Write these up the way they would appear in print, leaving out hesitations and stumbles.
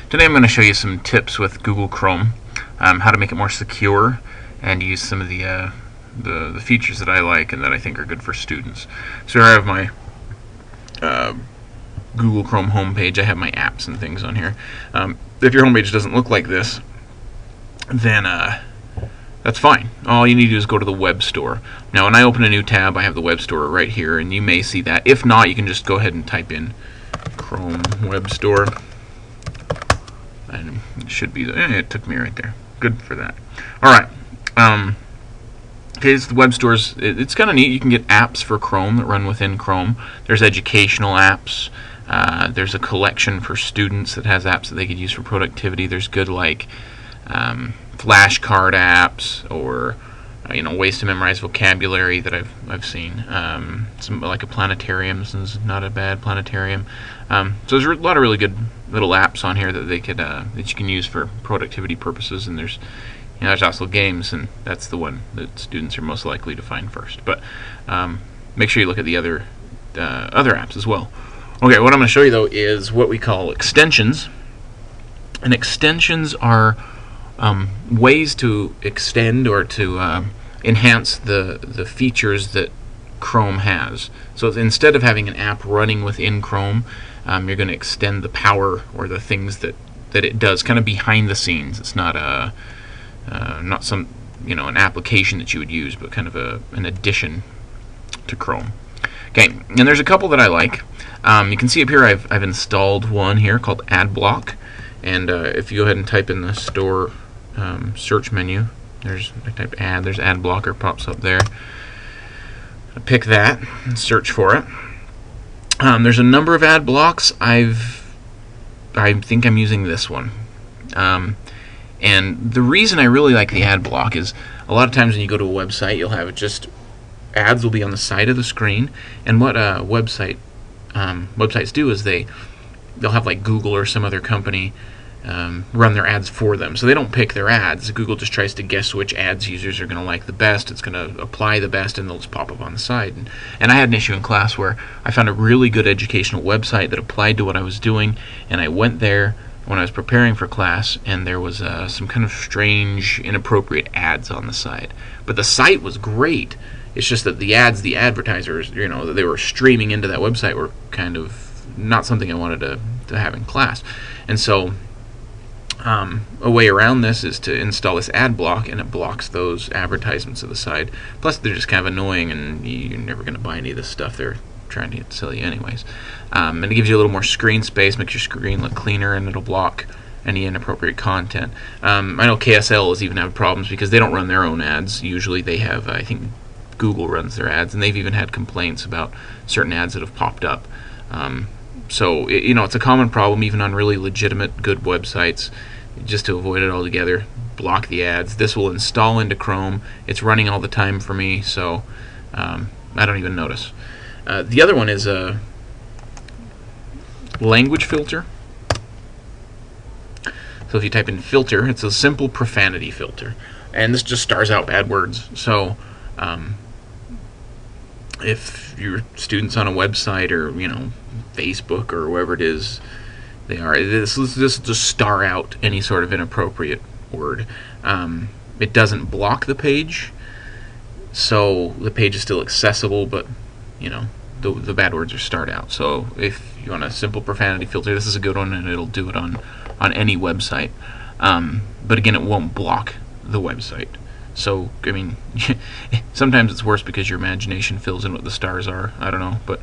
Today I'm going to show you some tips with Google Chrome, how to make it more secure and use some of the features that I like and that I think are good for students. So here I have my Google Chrome homepage. I have my apps and things on here. If your homepage doesn't look like this, then that's fine. All you need to do is go to the web store. Now when I open a new tab, I have the web store right here, and you may see that. If not, you can just go ahead and type in Chrome Web Store. And it should be it took me right there. Good for that. Alright. Okay, it's the web stores. It's kind of neat. You can get apps for Chrome that run within Chrome. There's educational apps. There's a collection for students that has apps that they could use for productivity. There's good like flashcard apps or ways to memorize vocabulary that I've seen. Some like a planetarium is not a bad planetarium. So there's a lot of really good little apps on here that they could that you can use for productivity purposes. And there's there's also games, and that's the one that students are most likely to find first. But make sure you look at the other apps as well. Okay, what I'm going to show you though is what we call extensions. And extensions are ways to extend or to enhance the features that Chrome has. So instead of having an app running within Chrome, you're going to extend the power or the things that it does, kind of behind the scenes. It's not not some an application that you would use, but kind of an addition to Chrome. Okay, and there's a couple that I like. You can see up here I've installed one here called AdBlock, and if you go ahead and type in the store search menu, I type ad, there's AdBlocker pops up there. I pick that and search for it. There's a number of ad blocks. I think I'm using this one. And the reason I really like the ad block is a lot of times when you go to a website, you'll have just ads will be on the side of the screen, and what websites do is they'll have like Google or some other company run their ads for them. So they don't pick their ads. Google just tries to guess which ads users are going to like the best. It's going to apply the best, and they'll just pop up on the side. And I had an issue in class where I found a really good educational website that applied to what I was doing, and I went there when I was preparing for class, and there was some kind of strange, inappropriate ads on the side. But the site was great. It's just that the advertisers, that they were streaming into that website were kind of not something I wanted to have in class. And so a way around this is to install this ad block, and it blocks those advertisements to the side. Plus, they're just kind of annoying, and you're never going to buy any of this stuff they're trying to sell you anyways. And it gives you a little more screen space, makes your screen look cleaner, and it'll block any inappropriate content. I know KSL has even had problems because they don't run their own ads. Usually they have, I think Google runs their ads, and they've even had complaints about certain ads that have popped up. So it's a common problem even on really legitimate, good websites. Just to avoid it altogether, block the ads. This will install into Chrome. It's running all the time for me, so I don't even notice. The other one is a language filter. So if you type in filter, it's a simple profanity filter, and this just stars out bad words. So if your student's on a website or Facebook or wherever it is they are, this will just star out any sort of inappropriate word. It doesn't block the page, so the page is still accessible, but the bad words are starred out. So if you want a simple profanity filter, this is a good one, and it'll do it on any website. But again, it won't block the website. So I mean, sometimes it's worse because your imagination fills in what the stars are. I don't know, but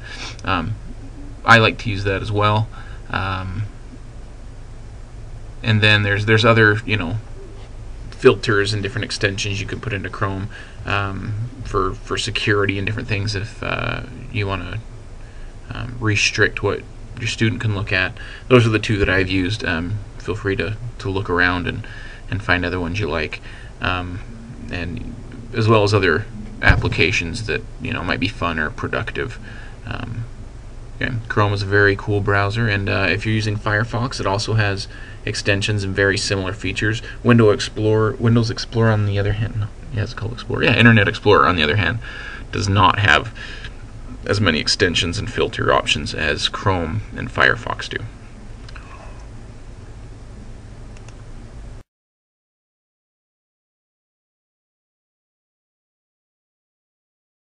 I like to use that as well. And then there's other filters and different extensions you can put into Chrome for security and different things if you want to restrict what your student can look at. Those are the two that I've used. Feel free to look around and find other ones you like, and as well as other applications that might be fun or productive. Okay. Chrome is a very cool browser, and if you're using Firefox, it also has extensions and very similar features. Windows Explorer on the other hand, it's called Explorer. Yeah, Internet Explorer on the other hand does not have as many extensions and filter options as Chrome and Firefox do.